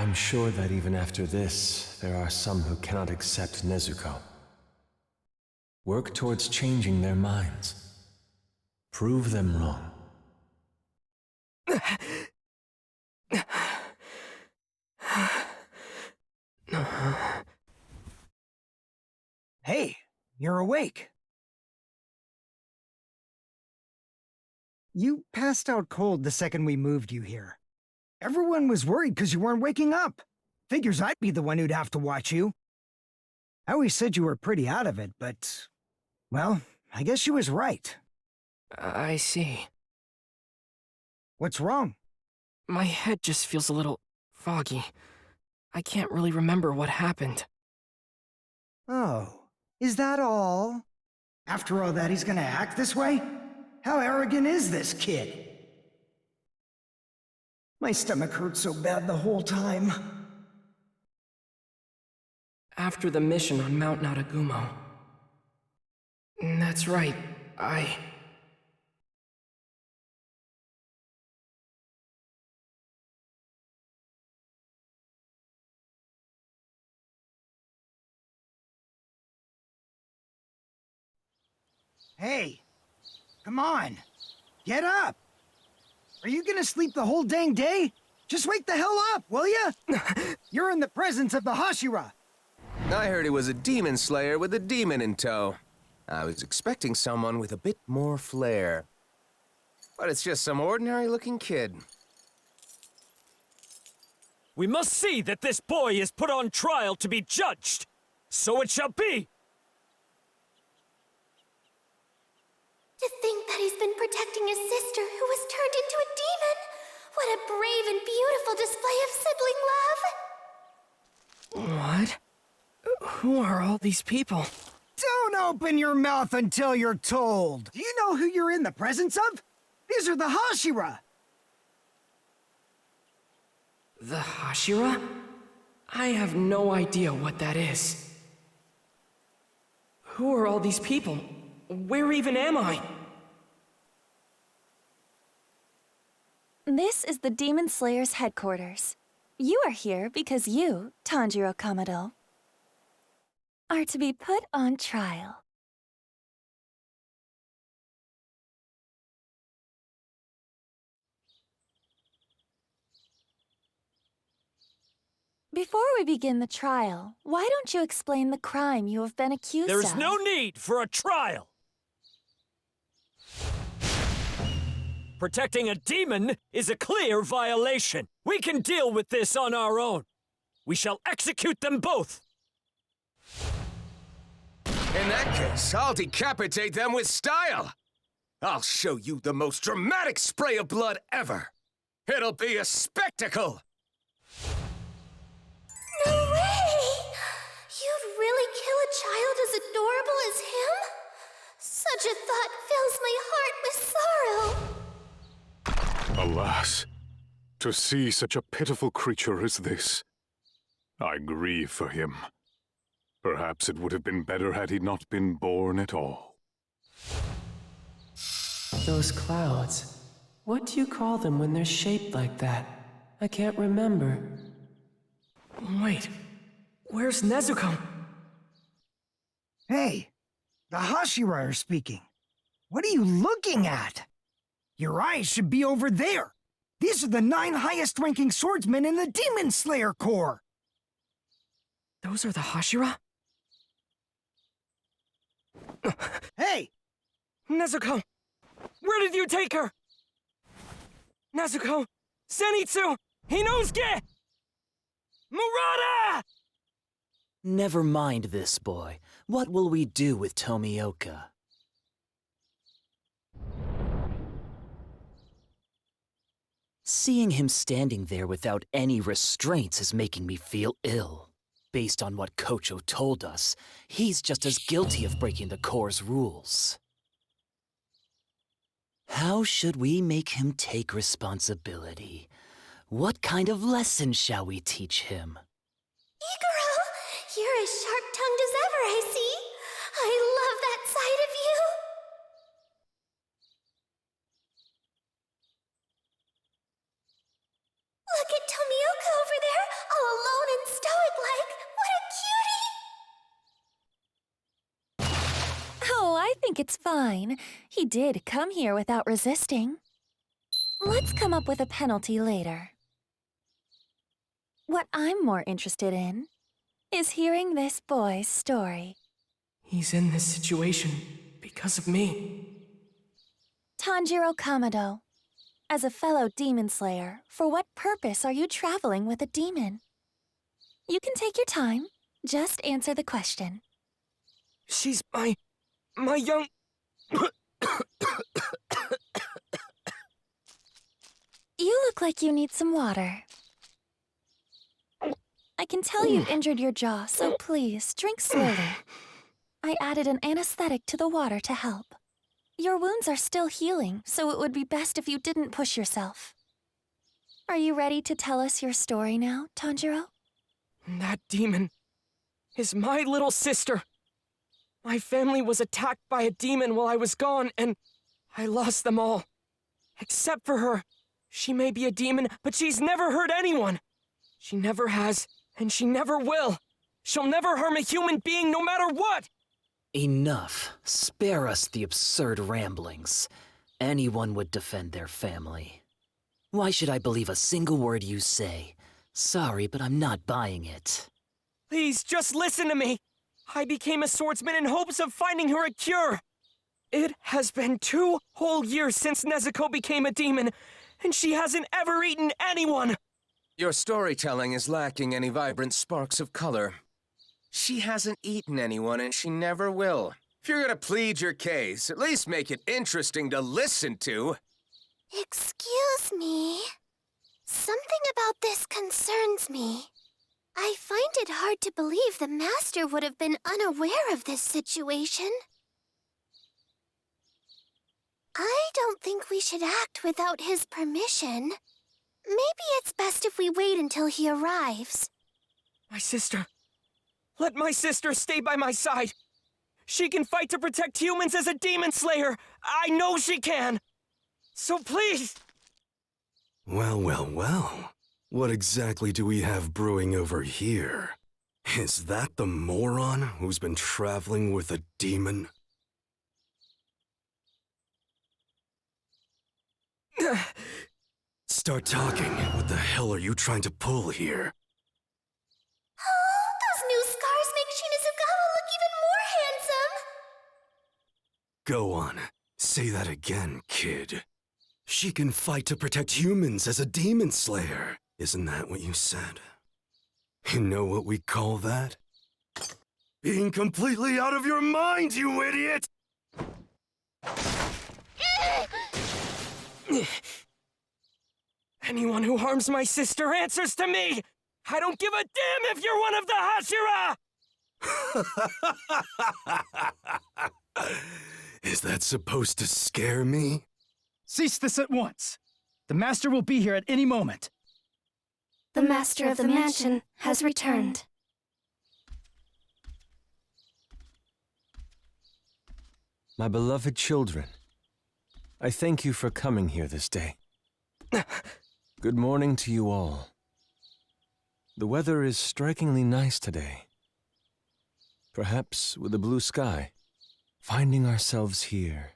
I'm sure that even after this, there are some who cannot accept Nezuko. Work towards changing their minds. Prove them wrong. Hey, you're awake. You passed out cold the second we moved you here. Everyone was worried because you weren't waking up. Figures I'd be the one who'd have to watch you. I always said you were pretty out of it, but... well, I guess she was right. I see. What's wrong? My head just feels a little foggy. I can't really remember what happened. Oh, is that all? After all that, he's gonna act this way? How arrogant is this kid? My stomach hurt so bad the whole time. After the mission on Mount Naragumo. That's right, Hey, come on. Get up. Are you gonna sleep the whole dang day? Just wake the hell up, will ya? You're in the presence of the Hashira. I heard he was a demon slayer with a demon in tow. I was expecting someone with a bit more flair. But it's just some ordinary-looking kid. We must see that this boy is put on trial to be judged. So it shall be! To think that he's been protecting his sister who was turned into a demon! What a brave and beautiful display of sibling love! What? Who are all these people? Don't open your mouth until you're told. Do you know who you're in the presence of? These are the Hashira. The Hashira? I have no idea what that is. Who are all these people? Where even am I? This is the Demon Slayer's headquarters. You are here because you, Tanjiro Kamado, are to be put on trial. Before we begin the trial, why don't you explain the crime you have been accused of? There is no need for a trial! Protecting a demon is a clear violation. We can deal with this on our own. We shall execute them both. In that case, I'll decapitate them with style. I'll show you the most dramatic spray of blood ever. It'll be a spectacle. No way! You'd really kill a child as adorable as him? Such a thought fills my heart with sorrow. Alas, to see such a pitiful creature as this, I grieve for him. Perhaps it would have been better had he not been born at all. Those clouds. What do you call them when they're shaped like that? I can't remember. Wait, where's Nezuko? Hey, the Hashira are speaking. What are you looking at? Your eyes should be over there. These are the 9 highest-ranking swordsmen in the Demon Slayer Corps. Those are the Hashira? Hey! Nezuko! Where did you take her? Nezuko! Zenitsu! Inosuke! Murata! Never mind this, boy. What will we do with Tomioka? Seeing him standing there without any restraints is making me feel ill. Based on what Kocho told us, he's just as guilty of breaking the Corps' rules. How should we make him take responsibility? What kind of lesson shall we teach him? Iguro, you're as sharp-tongued as ever, I see. I love that side of you. Look at Tomioka over there, think it's fine. He did come here without resisting. Let's come up with a penalty later. What I'm more interested in is hearing this boy's story. He's in this situation because of me. Tanjiro Kamado, as a fellow demon slayer, for what purpose are you traveling with a demon? You can take your time. Just answer the question. She's my young... You look like you need some water. I can tell you've injured your jaw, so please, drink slowly. I added an anesthetic to the water to help. Your wounds are still healing, so it would be best if you didn't push yourself. Are you ready to tell us your story now, Tanjiro? That demon is my little sister. My family was attacked by a demon while I was gone, and I lost them all. Except for her. She may be a demon, but she's never hurt anyone. She never has, and she never will. She'll never harm a human being no matter what! Enough. Spare us the absurd ramblings. Anyone would defend their family. Why should I believe a single word you say? Sorry, but I'm not buying it. Please, just listen to me. I became a swordsman in hopes of finding her a cure. It has been 2 whole years since Nezuko became a demon, and she hasn't ever eaten anyone. Your storytelling is lacking any vibrant sparks of color. She hasn't eaten anyone, and she never will. If you're gonna plead your case, at least make it interesting to listen to. Excuse me. Something about this concerns me. I find it hard to believe the Master would have been unaware of this situation. I don't think we should act without his permission. Maybe it's best if we wait until he arrives. My sister. Let my sister stay by my side. She can fight to protect humans as a demon slayer. I know she can. So please. Well, well, well. What exactly do we have brewing over here? Is that the moron who's been traveling with a demon? Start talking. What the hell are you trying to pull here? Oh, those new scars make Shinazugawa look even more handsome. Go on. Say that again, kid. She can fight to protect humans as a demon slayer. Isn't that what you said? You know what we call that? Being completely out of your mind, you idiot! Anyone who harms my sister answers to me! I don't give a damn if you're one of the Hashira! Is that supposed to scare me? Cease this at once. The Master will be here at any moment. The Master of the Mansion has returned. My beloved children, I thank you for coming here this day. Good morning to you all. The weather is strikingly nice today. Perhaps with a blue sky, finding ourselves here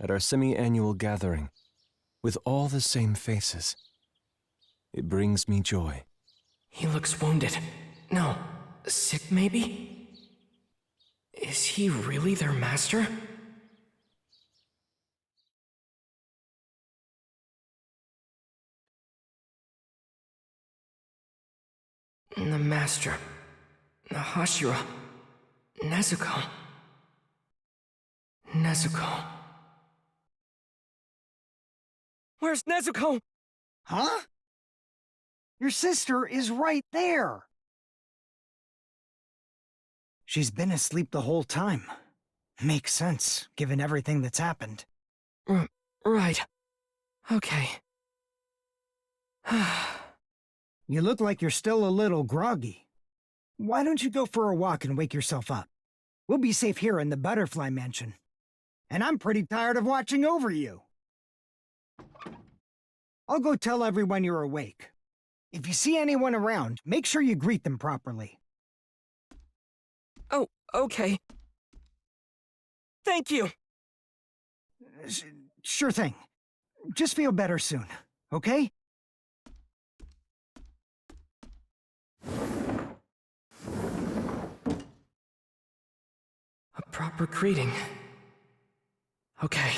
at our semi-annual gathering with all the same faces. It brings me joy. He looks wounded. No, sick maybe? Is he really their master? The master. The Hashira. Nezuko. Nezuko. Where's Nezuko? Huh? Your sister is right there. She's been asleep the whole time. Makes sense, given everything that's happened. Right. Okay. You look like you're still a little groggy. Why don't you go for a walk and wake yourself up? We'll be safe here in the Butterfly Mansion. And I'm pretty tired of watching over you. I'll go tell everyone you're awake. If you see anyone around, make sure you greet them properly. Oh, okay. Thank you. Sure thing. Just feel better soon, okay? A proper greeting. Okay.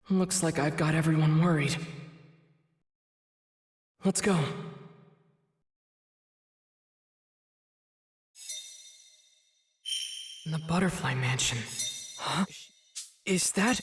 Looks like I've got everyone worried. Let's go. The Butterfly Mansion. Huh? Is that...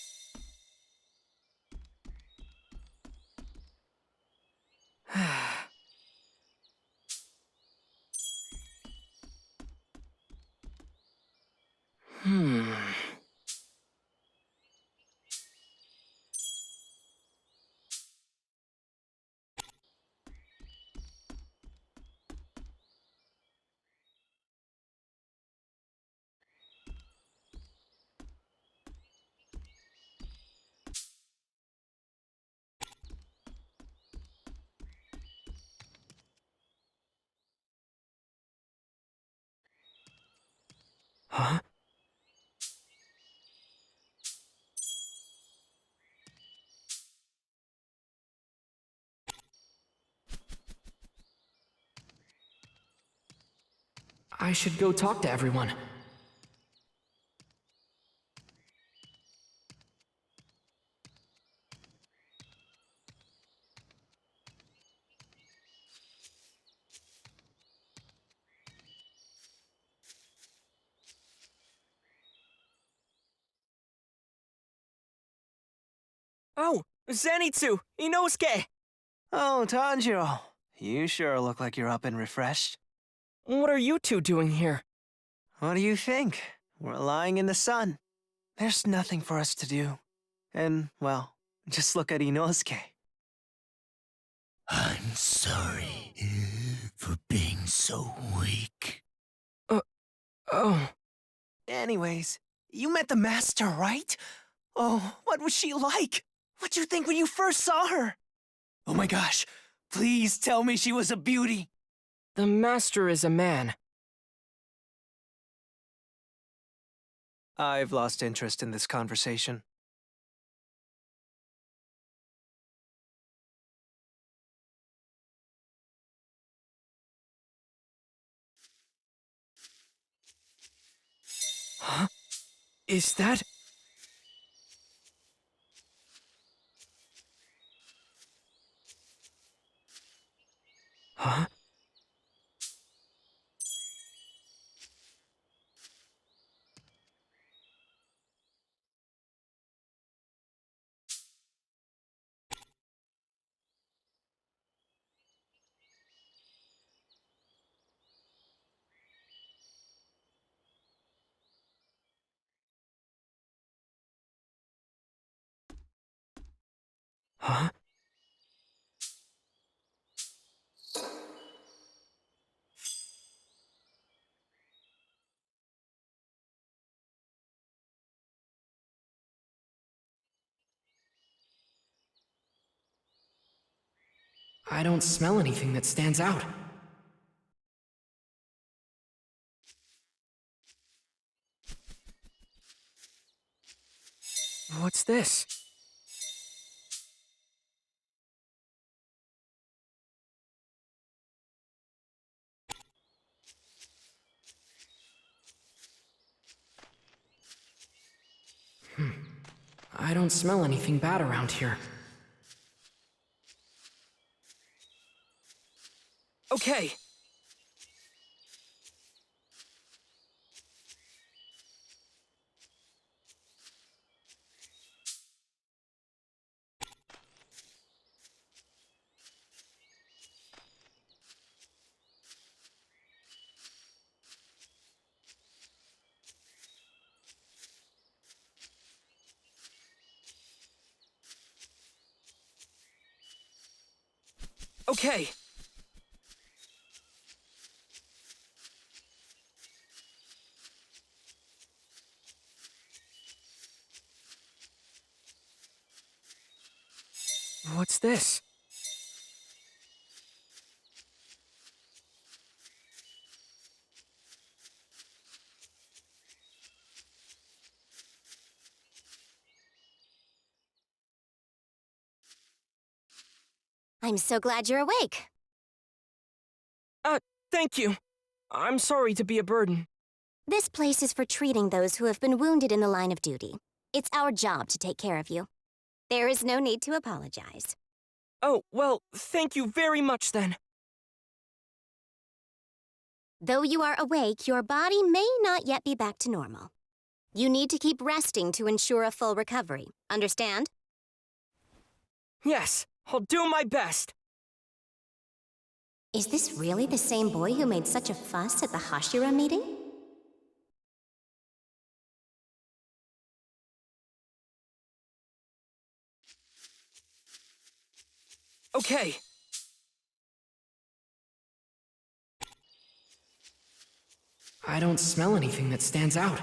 Huh? I should go talk to everyone. Oh, Zenitsu! Inosuke! Oh, Tanjiro. You sure look like you're up and refreshed. What are you two doing here? What do you think? We're lying in the sun. There's nothing for us to do. And, well, just look at Inosuke. I'm sorry for being so weak. Oh, Anyways, you met the master, right? Oh, what was she like? What'd you think when you first saw her? Oh my gosh, please tell me she was a beauty. the master is a man. I've lost interest in this conversation. Huh? Is that... Huh? Huh? I don't smell anything that stands out. What's this? I don't smell anything bad around here. Okay. Okay. What's this? I'm so glad you're awake. Thank you. I'm sorry to be a burden. This place is for treating those who have been wounded in the line of duty. It's our job to take care of you. There is no need to apologize. Oh, well, thank you very much then. Though you are awake, your body may not yet be back to normal. You need to keep resting to ensure a full recovery. Understand? Yes, I'll do my best. Is this really the same boy who made such a fuss at the Hashira meeting? Okay. I don't smell anything that stands out.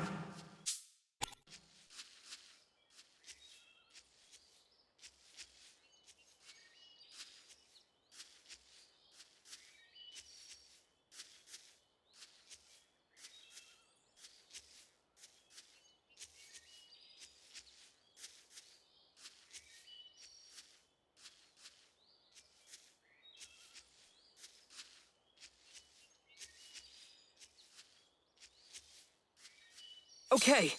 Okay.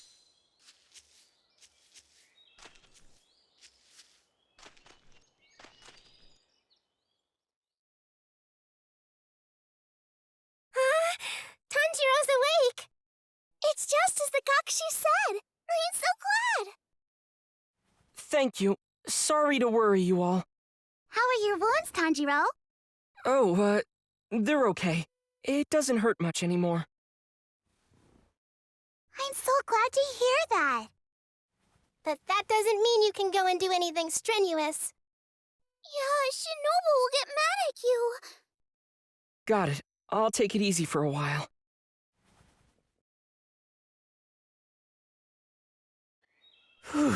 Tanjiro's awake! It's just as the Kakshi said! I'm so glad! Thank you. Sorry to worry you all. How are your wounds, Tanjiro? Oh, they're okay. It doesn't hurt much anymore. I'm so glad to hear that. But that doesn't mean you can go and do anything strenuous. Yeah, Shinobu will get mad at you. Got it. I'll take it easy for a while. Whew.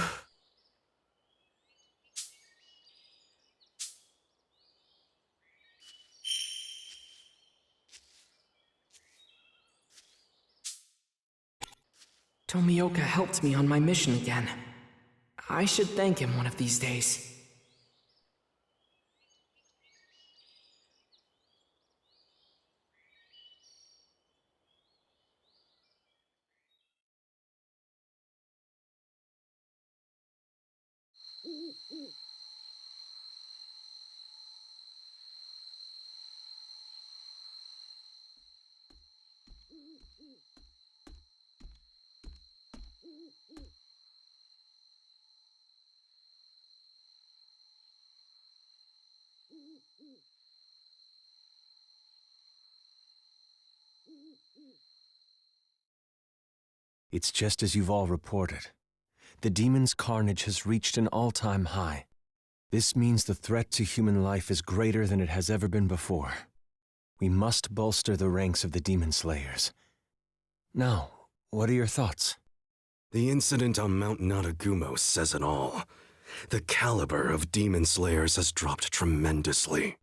Tomioka helped me on my mission again. I should thank him one of these days. It's just as you've all reported. The demon's carnage has reached an all-time high. This means the threat to human life is greater than it has ever been before. We must bolster the ranks of the demon slayers. Now, what are your thoughts? The incident on Mount Naragumo says it all. The caliber of demon slayers has dropped tremendously.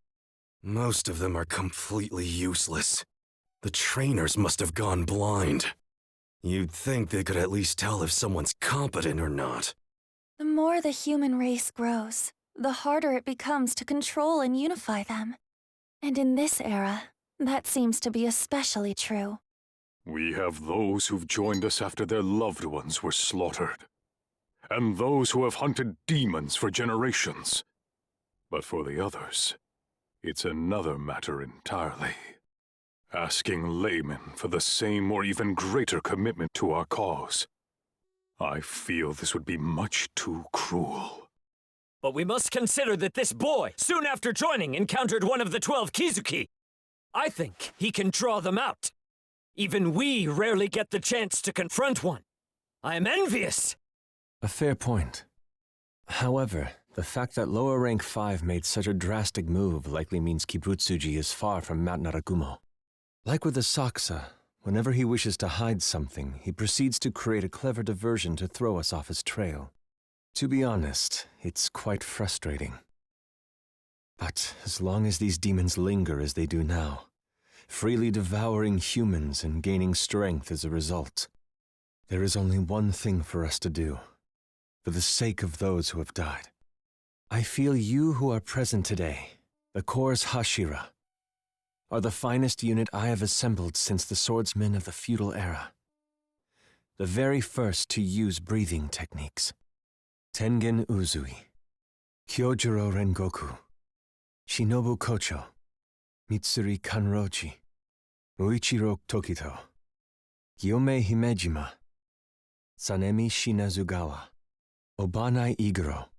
Most of them are completely useless. The trainers must have gone blind. You'd think they could at least tell if someone's competent or not. The more the human race grows, the harder it becomes to control and unify them. And in this era, that seems to be especially true. We have those who've joined us after their loved ones were slaughtered, and those who have hunted demons for generations. But for the others, it's another matter entirely. Asking laymen for the same or even greater commitment to our cause. I feel this would be much too cruel. But we must consider that this boy, soon after joining, encountered one of the 12 Kizuki. I think he can draw them out. Even we rarely get the chance to confront one. I am envious. A fair point. However, the fact that lower rank 5 made such a drastic move likely means Kibutsuji is far from Mount Naragumo. Like with the Saksa, whenever he wishes to hide something, he proceeds to create a clever diversion to throw us off his trail. To be honest, it's quite frustrating. But as long as these demons linger as they do now, freely devouring humans and gaining strength as a result, there is only one thing for us to do, for the sake of those who have died. I feel you who are present today, The Corps Hashira are the finest unit I have assembled since the swordsmen of the feudal era. The very first to use breathing techniques. Tengen Uzui, Kyojuro Rengoku, Shinobu Kocho, Mitsuri Kanrochi, Uichiro Tokito, Gyome Himejima, Sanemi Shinazugawa, Obanai Iguro,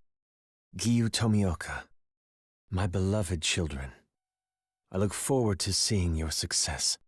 Giyu Tomioka, my beloved children. I look forward to seeing your success.